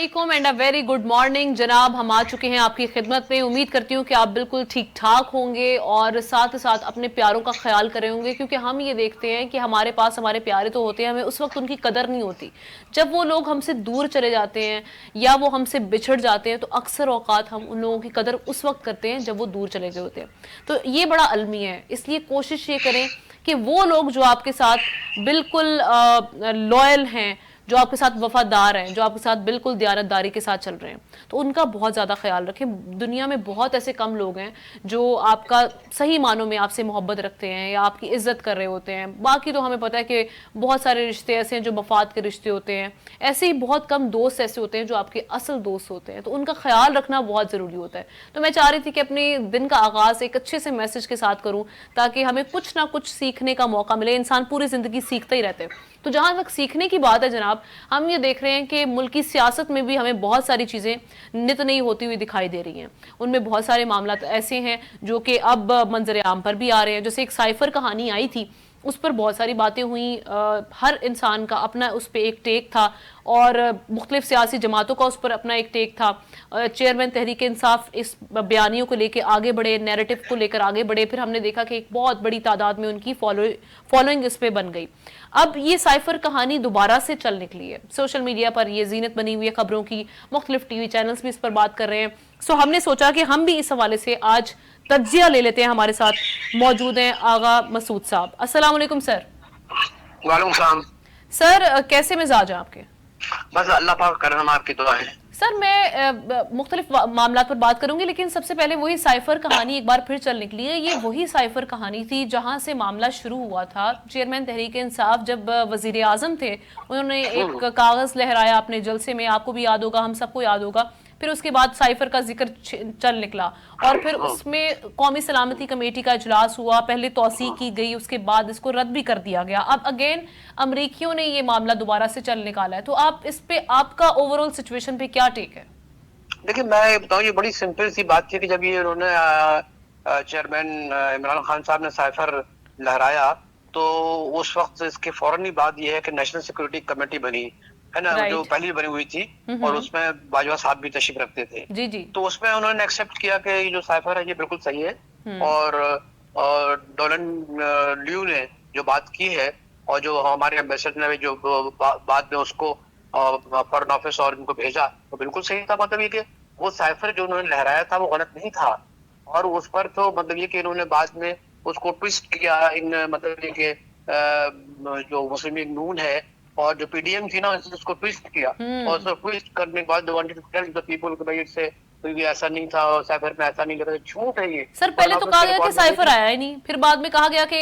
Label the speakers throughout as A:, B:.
A: अस्सलामुअलैकुम and a very good morning जनाब। हम आ चुके हैं आपकी खिदमत में। उम्मीद करती हूँ कि आप बिल्कुल ठीक ठाक होंगे और साथ ही साथ अपने प्यारों का ख्याल कर रहे होंगे, क्योंकि हम ये देखते हैं कि हमारे पास हमारे प्यारे तो होते हैं, हमें उस वक्त उनकी कदर नहीं होती। जब वो लोग हमसे दूर चले जाते हैं या वो हमसे बिछड़ जाते हैं तो अक्सर औकात हम उन लोगों की कदर उस वक्त करते हैं जब वो दूर चले गए होते हैं। तो ये बड़ा अलमी है, इसलिए कोशिश ये करें कि वो लोग जो आपके साथ बिल्कुल लॉयल हैं, जो आपके साथ वफादार हैं, जो आपके साथ बिल्कुल दियानतदारी के साथ चल रहे हैं, तो उनका बहुत ज़्यादा ख्याल रखें। दुनिया में बहुत ऐसे कम लोग हैं जो आपका सही मानों में आपसे मोहब्बत रखते हैं या आपकी इज्जत कर रहे होते हैं। बाकी तो हमें पता है कि बहुत सारे रिश्ते ऐसे हैं जो मफाद के रिश्ते होते हैं। ऐसे ही बहुत कम दोस्त ऐसे होते हैं जो आपके असल दोस्त होते हैं, तो उनका ख्याल रखना बहुत ज़रूरी होता है। तो मैं चाह रही थी कि अपने दिन का आगाज़ एक अच्छे से मैसेज के साथ करूँ, ताकि हमें कुछ ना कुछ सीखने का मौका मिले। इंसान पूरी ज़िंदगी सीखता ही रहते हैं। तो जहां तक सीखने की बात है जनाब, हम ये देख रहे हैं कि मुल्क की सियासत में भी हमें बहुत सारी चीज़ें नित नई होती हुई दिखाई दे रही हैं। उनमें बहुत सारे मामला ऐसे हैं जो कि अब मंजर आम पर भी आ रहे हैं। जैसे एक साइफर कहानी आई थी, उस पर बहुत सारी बातें हुई। हर इंसान का अपना उस पर एक टेक था और मुख्तलिफ सियासी जमातों का उस पर अपना एक टेक था। चेयरमैन तहरीक इंसाफ इस बयानियों को लेकर आगे बढ़े, नैरेटिव को लेकर आगे बढ़े। फिर हमने देखा कि एक बहुत बड़ी तादाद में उनकी फॉलोइंग इस पर बन गई। अब ये साइफर कहानी दोबारा से चल निकली है, सोशल मीडिया पर ये जीनत बनी हुई है खबरों की। मुख्तलिफ टीवी चैनल्स भी इस पर बात कर रहे हैं। सो हमने सोचा कि हम भी इस हवाले से आज तज्जिया ले लेते हैं। हमारे साथ मौजूद हैं आगा मसूद साहब। अस्सलाम वालेकुम सर।
B: वालेकुम सलाम।
A: सर कैसे मिजाज हैं आपके?
B: बस अल्लाह पाक करम, आपकी दुआ है।
A: सर मैं मुख्तलिफ मामला पर बात करूंगी, लेकिन सबसे पहले वही साइफर कहानी एक बार फिर चल निकली है। ये वही साइफर कहानी थी जहां से मामला शुरू हुआ था। चेयरमैन तहरीक इंसाफ जब वजीर आजम थे, उन्होंने एक कागज लहराया अपने जलसे में, आपको भी याद होगा, हम सबको याद होगा। फिर उसके बाद साइफर का जिक्र चल निकला और फिर उसमें कौमी सलामती कमेटी का इजलास हुआ। पहले तौसीक की गई, उसके बाद इसको रद्द भी कर दिया गया। अब अगेन अमरीकियों ने ये मामला दोबारा से चल निकाला है। तो आप इस पे, आपका ओवरऑल सिचुएशन पे क्या टेक है?
B: देखिए, मैं बताऊं, ये बड़ी सिंपल सी बात थी कि जब ये उन्होंने चेयरमैन इमरान खान साहब ने साइफर लहराया, तो उस वक्त इसके फौरन ही बाद ये है कि नेशनल सिक्योरिटी कमेटी बनी है ना, जो पहले बनी हुई थी, और उसमें बाजवा साहब भी तशरीफ रखते थे।
A: जी जी।
B: तो उसमें उन्होंने एक्सेप्ट किया कि ये जो साइफर है ये बिल्कुल सही है। और डोलन ल्यू ने जो बात की है, और जो हमारे एम्बेसडर ने जो बाद में उसको फॉरेन ऑफिस और इनको भेजा, तो बिल्कुल सही था। मतलब ये कि वो साइफर जो उन्होंने लहराया था वो गलत नहीं था, और उस पर तो मतलब ये कि इन्होंने बाद में उसको ट्विस्ट किया इन, मतलब ये कि जो मुस्लिम लीग नून है और जो पीडीएम थी ना, उसको ट्विस्ट किया, और उसको ट्विस्ट करने के बाद wanted to tell the people कि भाई इससे ये ऐसा नहीं था और साइफर में ऐसा नहीं लगा। झूठ है ये।
A: सर पहले तो कहा गया कि साइफर आया ही नहीं, फिर बाद में कहा गया कि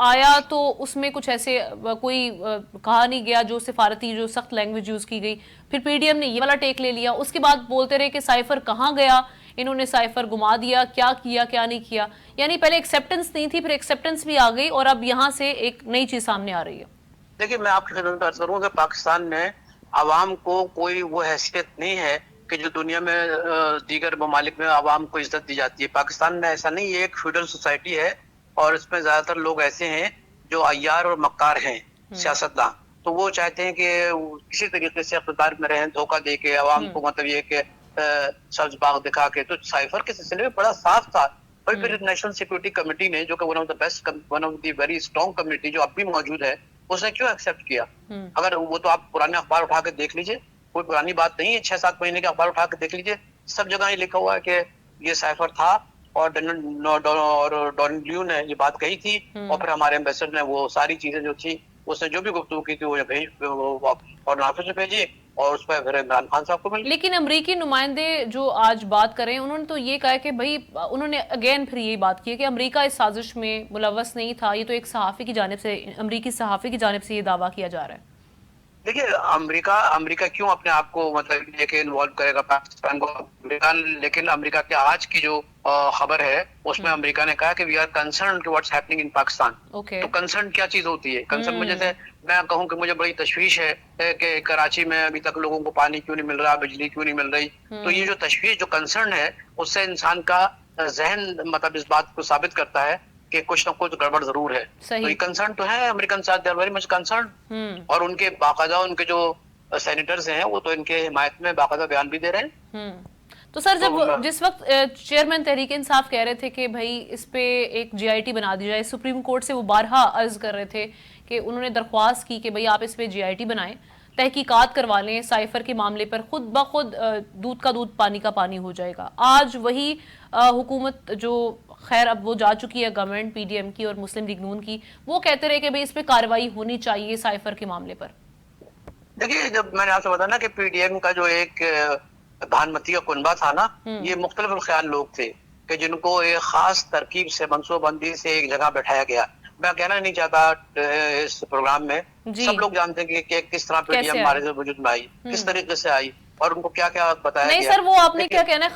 A: आया, तो उसमें कुछ ऐसे कोई कहा नहीं गया जो सिफारती, जो सख्त लैंग्वेज यूज की गई। फिर पीडीएम ने ये वाला टेक ले लिया। उसके बाद बोलते रहे कि साइफर कहाँ गया, इन्होंने साइफर घुमा दिया, क्या किया क्या नहीं किया। यानी पहले एक्सेप्टेंस नहीं थी, फिर एक्सेप्टेंस भी आ गई और अब यहाँ से एक नई चीज सामने आ रही है।
B: देखिए, मैं आपकी खिदमत में अर्ज करूं कि पाकिस्तान में आवाम को कोई वो हैसियत नहीं है कि जो दुनिया में दीगर ममालिक में आवाम को इज्जत दी जाती है। पाकिस्तान में ऐसा नहीं, ये एक फ्यूडल सोसाइटी है, और इसमें ज्यादातर लोग ऐसे हैं जो अय्यार और मक्कार हैं, सियासतदान। तो वो चाहते हैं कि किसी तरीके से इक़्तिदार में रहें, धोखा दे के आवाम को, मतलब ये कि सब्ज बाग दिखा के। तो साइफर के सिलसिले में बड़ा साफ था। और फिर नेशनल सिक्योरिटी कमेटी ने, जो कि one of the best, one of the very strong committee जो अब भी मौजूद है, उसने क्यों एक्सेप्ट किया? अगर वो, तो आप पुराने अखबार उठा के देख लीजिए, कोई पुरानी बात नहीं है, 6-7 महीने के अखबार उठा के देख लीजिए, सब जगह ये लिखा हुआ है कि ये साइफर था और डोनाल्ड ल्यू ने ये बात कही थी। और फिर हमारे एम्बेसडर ने वो सारी चीजें जो थी, उसने जो भी गुफ्तगू की थी, वो फॉरेन ऑफिस में भेजी, और उस पर फिर इमरान खान साहब को मिल।
A: लेकिन अमरीकी नुमाइंदे जो आज बात करें, उन्होंने तो ये कहा कि भाई, उन्होंने अगेन फिर यही बात की है कि अमेरिका इस साजिश में मुलव्वस नहीं था। ये तो एक सहाफी की जानिब से, अमरीकी सहाफी की जानिब से ये दावा किया जा रहा है।
B: देखिए, अमेरिका क्यों अपने आप को मतलब लेके इन्वॉल्व करेगा पाकिस्तान को? अमेरिका, लेकिन अमेरिका के आज की जो खबर है, उसमें अमेरिका ने कहा कि we are concern to what's happening in Pakistan. तो कंसर्न क्या चीज होती है? कंसर्न में जैसे मैं कहूँ कि मुझे बड़ी तशवीश है कि कराची में अभी तक लोगों को पानी क्यों नहीं मिल रहा, बिजली क्यों नहीं मिल रही। तो ये जो तशवीश, जो कंसर्न है, उससे इंसान का जहन मतलब इस बात को साबित करता है कि कुछ ना कुछ गड़बड़ जरूर है। तो ये कंसर्न तो है, अमेरिकन साथ they are very much concern. और उनके बाकायदा उनके जो सेनेटर्स हैं वो तो इनके हिमायत में बाकायदा बयान भी दे रहे हैं।
A: तो सर,
B: तो
A: जब जिस वक्त चेयरमैन तहरीक इंसाफ कह रहे थे कि भाई इस पे एक जीआईटी बना दी जाए, सुप्रीम कोर्ट से वो बारहा अर्ज कर रहे थे कि उन्होंने दरख्वास्त की कि भाई आप इस पे जीआईटी बनाएं, तहकीकात करवा लें साइफर के मामले पर, खुद ब खुद दूध का दूध पानी का पानी हो जाएगा। आज वही हुकूमत जो खैर अब वो जा चुकी है गवर्नमेंट पीडीएम की और मुस्लिम लीग नून की, वो कहते रहे कि भाई इस पे कार्रवाई होनी चाहिए साइफर के मामले पर।
B: देखिए, जब मैंने आपसे बताया ना कि पीडीएम का जो एक भानुमती का कुनबा था ना, ये मुख्तलिफ ख्याल लोग थे कि जिनको एक खास तरकीब से मनसूबबंदी से एक जगह बैठाया गया। मैं कहना नहीं चाहता इस प्रोग्राम में, सब लोग जानते हैं कि किस तरह पीडीएम हमारे वजूद में आई, किस तरीके से आई और उनको क्या क्या बताया
A: नहीं
B: गया।
A: सर, वो आपने क्या कहना है,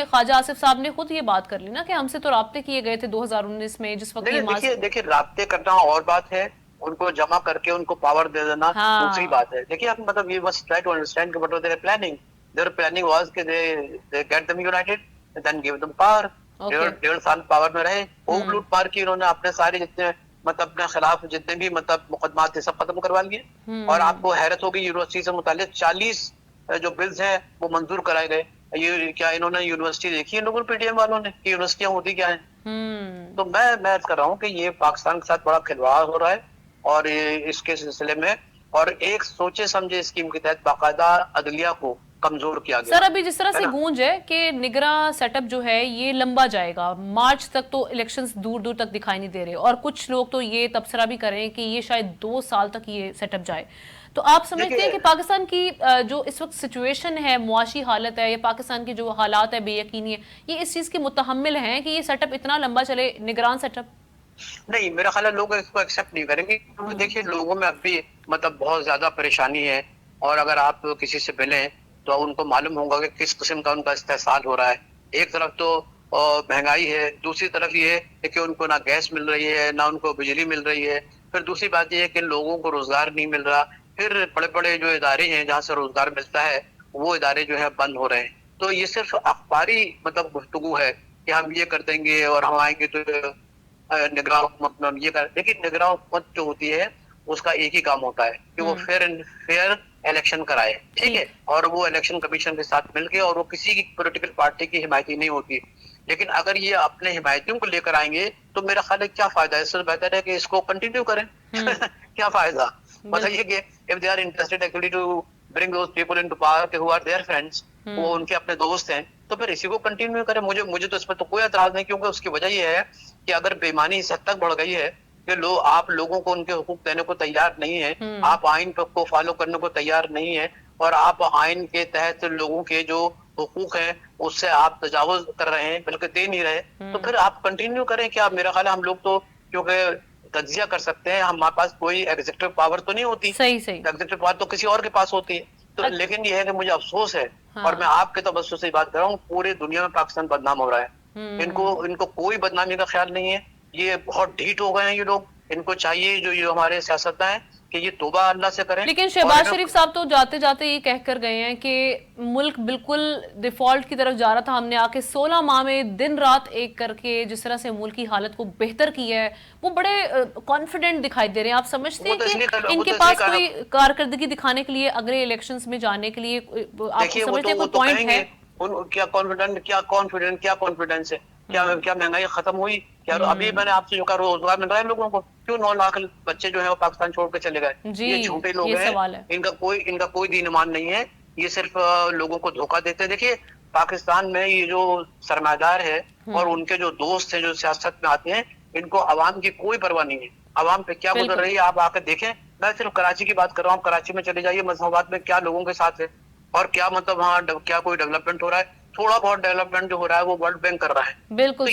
A: ख्वाजा आसिफ साहब ने खुद ये बात कर ली ना कि हमसे तो राब्ते किए गए थे 2019 में, जिस वक्त
B: देखिए राब्ते करना और बात है, उनको जमा करके उनको पावर दे देना दूसरी बात है। देखिए, आप मतलब ये must try to understand what was their planning. Their planning was कि they get them united then give them power. डेढ़ साल पावर में रहे, खूब लूट पार की उन्होंने, अपने सारे जितने मतलब अपने खिलाफ जितने भी मतलब मुकदमात थे सब खत्म करवा लिए। और आपको हैरत होगी, यूनिवर्सिटी से मुताल्लिक 40 जो बिल्स हैं वो मंजूर कराए गए। ये क्या इन्होंने यूनिवर्सिटी देखी है लोगों पीडीएम वालों ने कि यूनिवर्सिटियां होती क्या है? तो मैं कर रहा हूँ कि ये पाकिस्तान के साथ बड़ा खिलवाड़ हो रहा है और इसके सिलसिले में और एक सोचे समझे स्कीम के तहत बाकायदा अदलिया को कमजोर किया गया।
A: सर, अभी जिस तरह से गूंज है कि निगरां सेटअप जो है ये लंबा जाएगा, मार्च तक तो इलेक्शंस दूर दूर तक दिखाई नहीं दे रहे और कुछ लोग तो ये तबसरा भी कर रहे हैं कि ये शायद 2 साल तक ये सेटअप जाए। तो आप समझते हैं कि पाकिस्तान की जो इस वक्त सिचुएशन है, मुआशी हालत है, या पाकिस्तान की जो हालात है बेयकीनी है, ये इस चीज के मुतहम्मिल हैं कि ये सेटअप इतना लंबा चले, निगरान सेटअप?
B: नहीं, मेरा ख्याल है लोग इसको एक्सेप्ट नहीं करेंगे क्योंकि देखिए लोगों में अब भी मतलब बहुत ज्यादा परेशानी है और अगर आप किसी से मिलें तो उनको मालूम होगा कि किस किस्म का उनका इस्तेहसाल हो रहा है। एक तरफ तो महंगाई है, दूसरी तरफ ये है कि उनको ना गैस मिल रही है ना उनको बिजली मिल रही है, फिर दूसरी बात ये है कि लोगों को रोजगार नहीं मिल रहा, फिर बड़े बड़े जो इदारे हैं जहाँ से रोजगार मिलता है वो इदारे जो है बंद हो रहे हैं। तो ये सिर्फ अखबारी मतलब गुफ्तगू है कि हम ये कर देंगे और हम आएंगे तो निगरान हुकूमत ये कर, लेकिन निगरान हुकूमत जो होती है उसका एक ही काम होता है कि वो फेयर इलेक्शन कराए, ठीक है, और वो इलेक्शन कमीशन के साथ मिलके, और वो किसी की पॉलिटिकल पार्टी की हिमायती नहीं होती। लेकिन अगर ये अपने हिमायतियों को लेकर आएंगे तो मेरा ख्याल है क्या फायदा है, इससे बेहतर है कि इसको कंटिन्यू करें। क्या फायदा, मतलब ये कि if they are interested actually to bring those people into power who are there friends, वो उनके अपने दोस्त हैं, तो फिर इसी को कंटिन्यू करें। मुझे तो इस पर तो कोई एतराज नहीं, क्योंकि उसकी वजह ये है कि अगर बेईमानी इस हद तक बढ़ गई है कि आप लोगों को उनके हुकूक देने को तैयार नहीं है, आप आइन को फॉलो करने को तैयार नहीं है और आप आइन के तहत लोगों के जो हुकूक हैं उससे आप तजावुज कर रहे हैं, बल्कि दे नहीं रहे, तो फिर आप कंटिन्यू करें। क्या मेरा ख्याल है हम लोग तो क्योंकि तज्जिया कर सकते हैं, हमारे पास कोई एग्जीक्यूटिव पावर तो नहीं होती,
A: सही
B: एग्जीक्यूटिव पावर तो किसी और के पास होती है। तो लेकिन ये है कि मुझे अफसोस है और मैं आपके तबस्सुस से बात कर रहा हूँ, पूरी दुनिया में पाकिस्तान बदनाम हो रहा है। इनको कोई बदनामी का ख्याल नहीं है, ये बहुत ढीठ हो गए हैं ये लोग। इनको चाहिए जो ये हमारे सियासतदान हैं कि ये तौबा अल्लाह से करें।
A: लेकिन शहबाज शरीफ साहब तो जाते जाते ये कह कर गए हैं कि मुल्क बिल्कुल डिफॉल्ट की तरफ जा रहा था, हमने आके 16 माह में दिन रात एक करके जिस तरह से मुल्क की हालत को बेहतर किया है, वो बड़े कॉन्फिडेंट दिखाई दे रहे हैं। आप समझते हैं कि इनके पास कोई कारकर्दगी दिखाने के लिए अगले इलेक्शंस में जाने के लिए आप समझते हैं कोई पॉइंट है?
B: क्या कॉन्फिडेंस है? क्या महंगाई खत्म हुई? क्या अभी मैंने आपसे जो कहा रोजगार मिल रहा है लोगों को? क्यों 9 लाख बच्चे जो है वो पाकिस्तान छोड़ के चले गए? ये झूठे लोग हैं, इनका कोई दीन ईमान नहीं है, ये सिर्फ लोगों को धोखा देते हैं। देखिए पाकिस्तान में ये जो सरमायादार है और उनके जो दोस्त हैं जो सियासत में आते हैं, इनको अवाम की कोई परवाह नहीं है। अवाम पे क्या गुजर रही है आप आकर देखें। मैं सिर्फ कराची की बात कर रहा हूँ, कराची में चले जाइए, मजहबात में क्या लोगों के साथ है और क्या मतलब वहाँ क्या कोई डेवलपमेंट हो रहा है? थोड़ा बहुत डेवलपमेंट जो हो रहा है वो वर्ल्ड बैंक कर रहा है।
A: बिल्कुल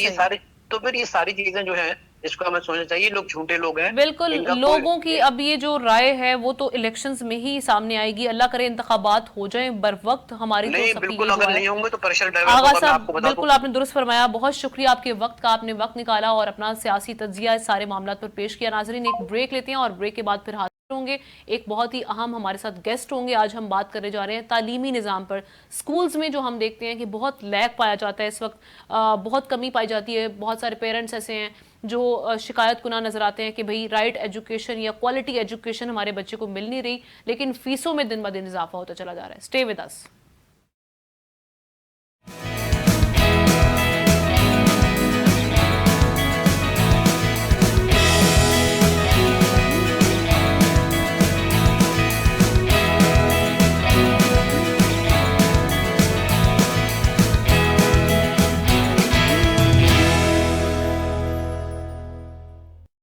B: तो फिर ये सारी चीजें जो है इसको हमें सोचना चाहिए। लोग झूठे लोग हैं।
A: बिल्कुल, लोगों की अब ये जो राय है वो तो इलेक्शंस में ही सामने आएगी। अल्लाह करे इंतखाबात हो जाएं बर वक्त। हमारी
B: नहीं,
A: तो
B: बिल्कुल अगर नहीं होंगे तो प्रेशर
A: आगा साहब, बिल्कुल आपने दुरुस्त फरमाया। बहुत शुक्रिया आपके वक्त का, आपने वक्त निकाला और अपना सियासी तज्जिया इस सारे मामला पर पेश किया। नाजरीन एक ब्रेक लेते हैं और ब्रेक के बाद फिर होंगे। एक बहुत ही अहम हमारे साथ गेस्ट होंगे। आज हम बात करने जा रहे हैं तालीमी निज़ाम पर। स्कूल्स में जो हम देखते हैं कि बहुत लैग पाया जाता है इस वक्त, बहुत कमी पाई जाती है। बहुत सारे पेरेंट्स ऐसे हैं जो शिकायत कुना नजर आते हैं कि भाई राइट एजुकेशन या क्वालिटी एजुकेशन हमारे बच्चे को मिल नहीं रही, लेकिन फीसों में दिन ब दिन इजाफा होता चला जा रहा है। Stay with us.